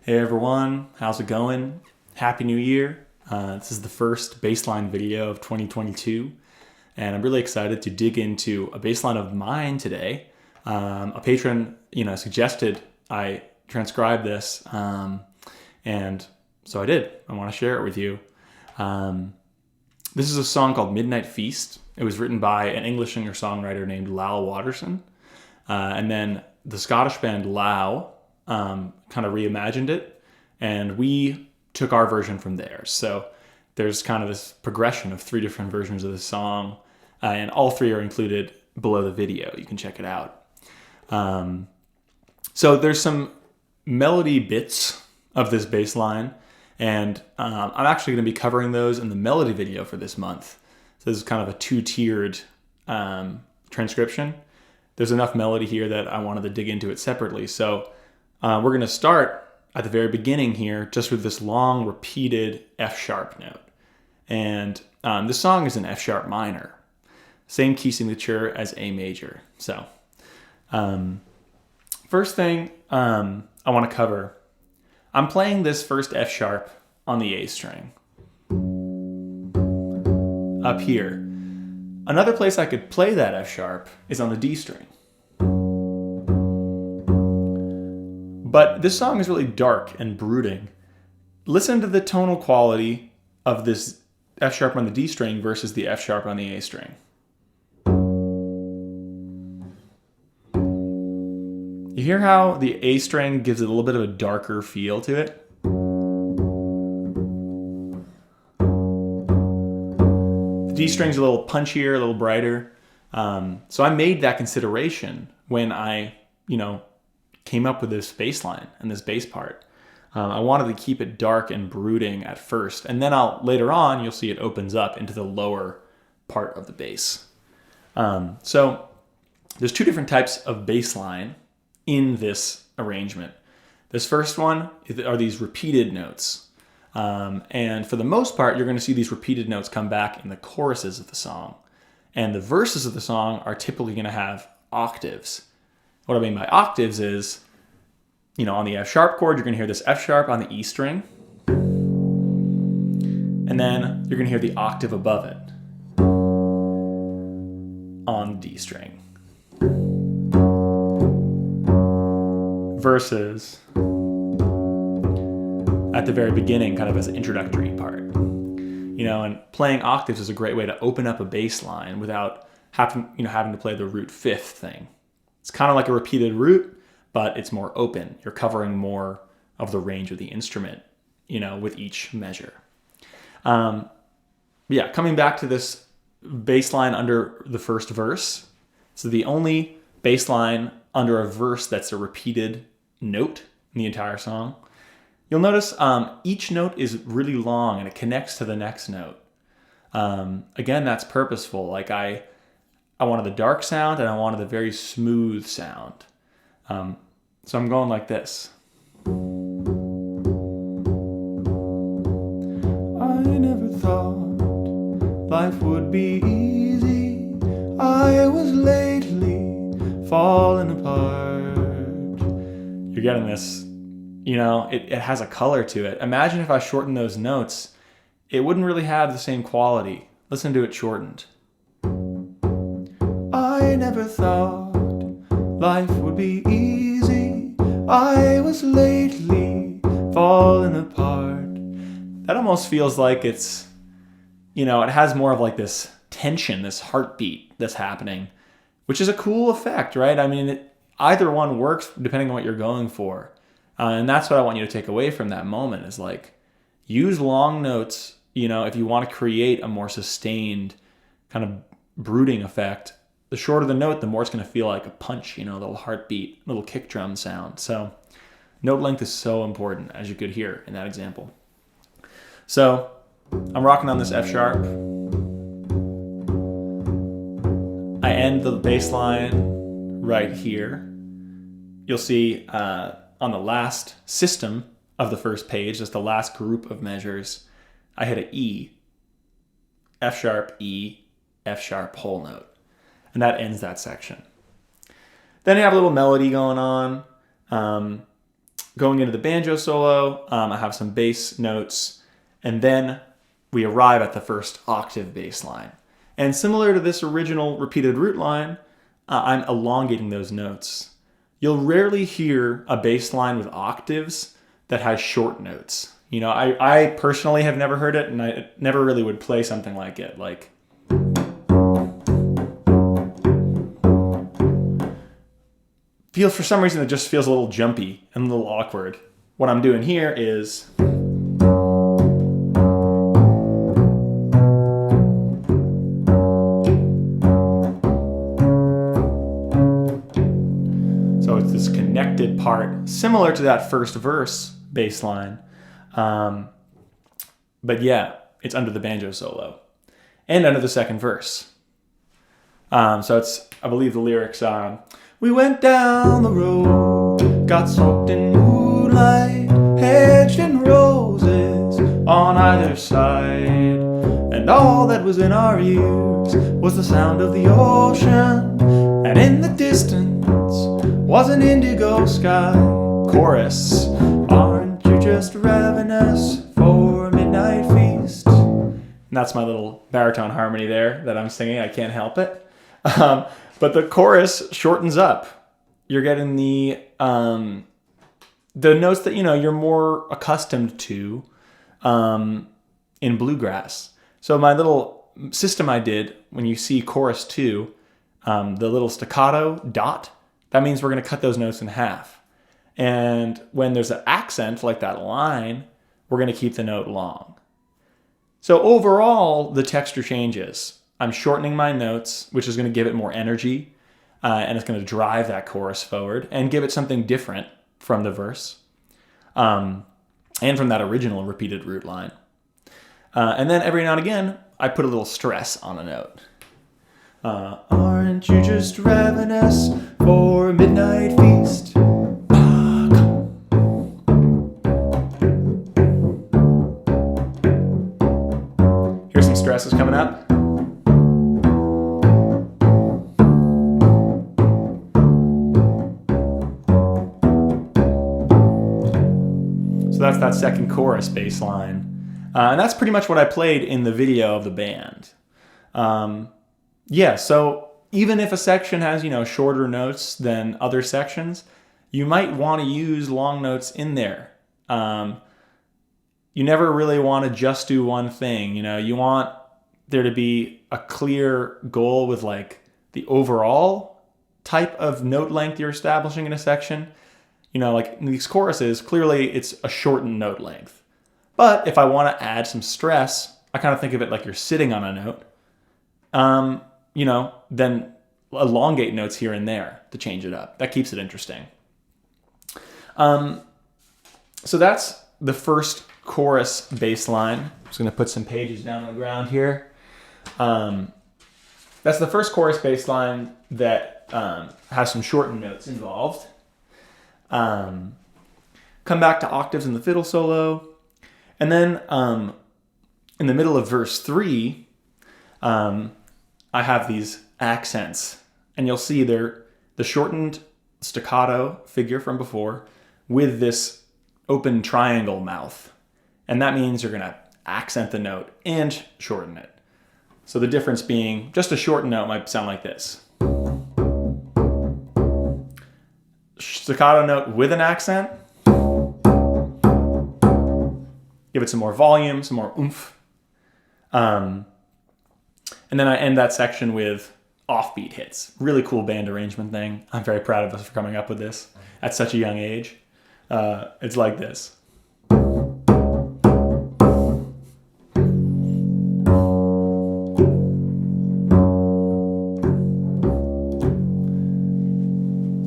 Hey everyone, how's it going? Happy New Year. This is the first Bassline video of 2022, and I'm really excited to dig into a bassline of mine today. A patron, suggested I transcribe this, and so I did. I want to share it with you. This is a song called Midnight Feast. It was written by an English singer-songwriter named Lal Watterson, and then the Scottish band Lau kind of reimagined it, and we took our version from there. So there's kind of this progression of three different versions of the song, and all three are included below the video. You can check it out. So there's some melody bits of this bass line, and I'm actually going to be covering those in the melody video for this month. So this is kind of a two-tiered transcription. There's enough melody here that I wanted to dig into it separately. So we're going to start at the very beginning here just with this long repeated F sharp note. And this song is in F sharp minor, same key signature as A major. So first thing I want to cover, I'm playing this first F sharp on the A string up here. Another place I could play that F sharp is on the D string. But this song is really dark and brooding. Listen to the tonal quality of this F sharp on the D string versus the F sharp on the A string. You hear how the A string gives it a little bit of a darker feel to it? The D string's a little punchier, a little brighter. So I made that consideration when I, came up with this bass line and this bass part. I wanted to keep it dark and brooding at first, and then later on you'll see it opens up into the lower part of the bass. So there's two different types of bass line in this arrangement. This first one are these repeated notes. And for the most part, you're going to see these repeated notes come back in the choruses of the song. And the verses of the song are typically going to have octaves. What I mean by octaves is, on the F sharp chord, you're going to hear this F sharp on the E string. And then you're going to hear the octave above it on the D string. Versus at the very beginning, kind of as an introductory part. And playing octaves is a great way to open up a bass line without having to play the root fifth thing. It's kind of like a repeated root, but it's more open. You're covering more of the range of the instrument, with each measure. Coming back to this bass line under the first verse. So the only bass line under a verse that's a repeated note in the entire song. You'll notice each note is really long and it connects to the next note. Again, that's purposeful. Like I wanted the dark sound and I wanted the very smooth sound. So I'm going like this. I never thought life would be easy. I was lately falling apart. You're getting this, it has a color to it. Imagine if I shortened those notes, it wouldn't really have the same quality. Listen to it shortened. I never thought life would be easy. I was lately falling apart. That almost feels like it's, it has more of like this tension, this heartbeat that's happening, which is a cool effect, right? I mean, either one works depending on what you're going for. And that's what I want you to take away from that moment is like, use long notes, if you want to create a more sustained kind of brooding effect. The shorter the note, the more it's going to feel like a punch, a little heartbeat, little kick drum sound. So note length is so important, as you could hear in that example. So I'm rocking on this F sharp. I end the bass line right here. You'll see on the last system of the first page, that's the last group of measures, I hit an E, F sharp, E, F sharp, whole note. And that ends that section. Then you have a little melody going on. going into the banjo solo, I have some bass notes, and then we arrive at the first octave bass line. And similar to this original repeated root line, I'm elongating those notes. You'll rarely hear a bass line with octaves that has short notes. You know, I personally have never heard it, and I never really would play something like it. Like, for some reason, it just feels a little jumpy and a little awkward. What I'm doing here is so it's this connected part, similar to that first verse bass line. But yeah, it's under the banjo solo and under the second verse. So it's, I believe the lyrics are, we went down the road, got soaked in moonlight, hedged in roses on either side, and all that was in our ears was the sound of the ocean, and in the distance was an indigo sky. Chorus, aren't you just ravenous for a midnight feast? And that's my little baritone harmony there that I'm singing. I can't help it. But the chorus shortens up. You're getting the notes that, you know, you're more accustomed to in bluegrass. So my little system I did, when you see chorus 2, the little staccato dot, that means we're going to cut those notes in half. And when there's an accent like that line, we're going to keep the note long. So overall, the texture changes. I'm shortening my notes, which is going to give it more energy, and it's going to drive that chorus forward and give it something different from the verse, and from that original repeated root line. And then every now and again, I put a little stress on a note. Aren't you just ravenous for a midnight feast? Here's some stresses coming up. So that's that second chorus bass line. And that's pretty much what I played in the video of the band. Yeah, so even if a section has, you know, shorter notes than other sections, you might want to use long notes in there. You never really want to just do one thing. You know, you want there to be a clear goal with like the overall type of note length you're establishing in a section. You know, like in these choruses, clearly it's a shortened note length. But if I want to add some stress, I kind of think of it like you're sitting on a note. You know, then elongate notes here and there to change it up. That keeps it interesting. So that's the first chorus bass line. I'm just going to put some pages down on the ground here. That's the first chorus bass line that has some shortened notes involved. Come back to octaves in the fiddle solo. And then in the middle of verse 3, I have these accents. And you'll see they're the shortened staccato figure from before with this open triangle mouth. And that means you're going to accent the note and shorten it. So the difference being, just a shortened note might sound like this. Staccato note with an accent. Give it some more volume, some more oomph. And then I end that section with offbeat hits. Really cool band arrangement thing. I'm very proud of us for coming up with this at such a young age. It's like this.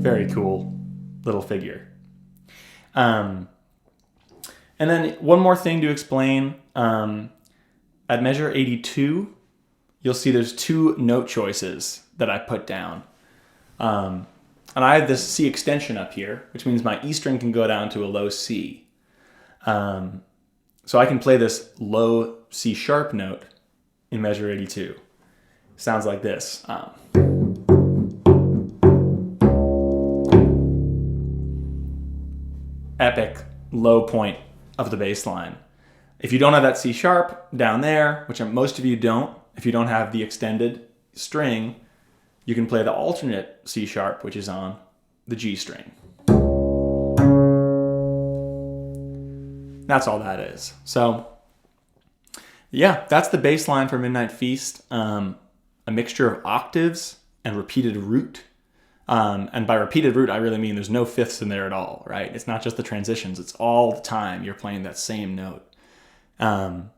Very cool little figure. And then one more thing to explain. At measure 82, you'll see there's 2 note choices that I put down. And I have this C extension up here, which means my E string can go down to a low C. So I can play this low C sharp note in measure 82. Sounds like this. epic low point of the bass line. If you don't have that C sharp down there, which most of you don't, if you don't have the extended string, you can play the alternate C sharp, which is on the G string. That's all that is. So yeah, that's the bass line for Midnight Feast. A mixture of octaves and repeated root. And by repeated root, I really mean there's no fifths in there at all, right? It's not just the transitions. It's all the time you're playing that same note. So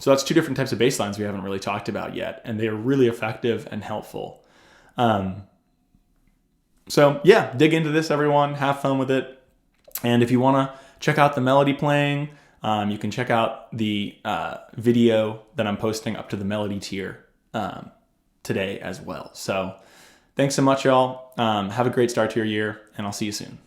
that's two different types of bass lines we haven't really talked about yet, and they are really effective and helpful. So yeah, dig into this, everyone. Have fun with it. And if you want to check out the melody playing, you can check out the video that I'm posting up to the melody tier today as well. So thanks so much, y'all. Have a great start to your year, and I'll see you soon.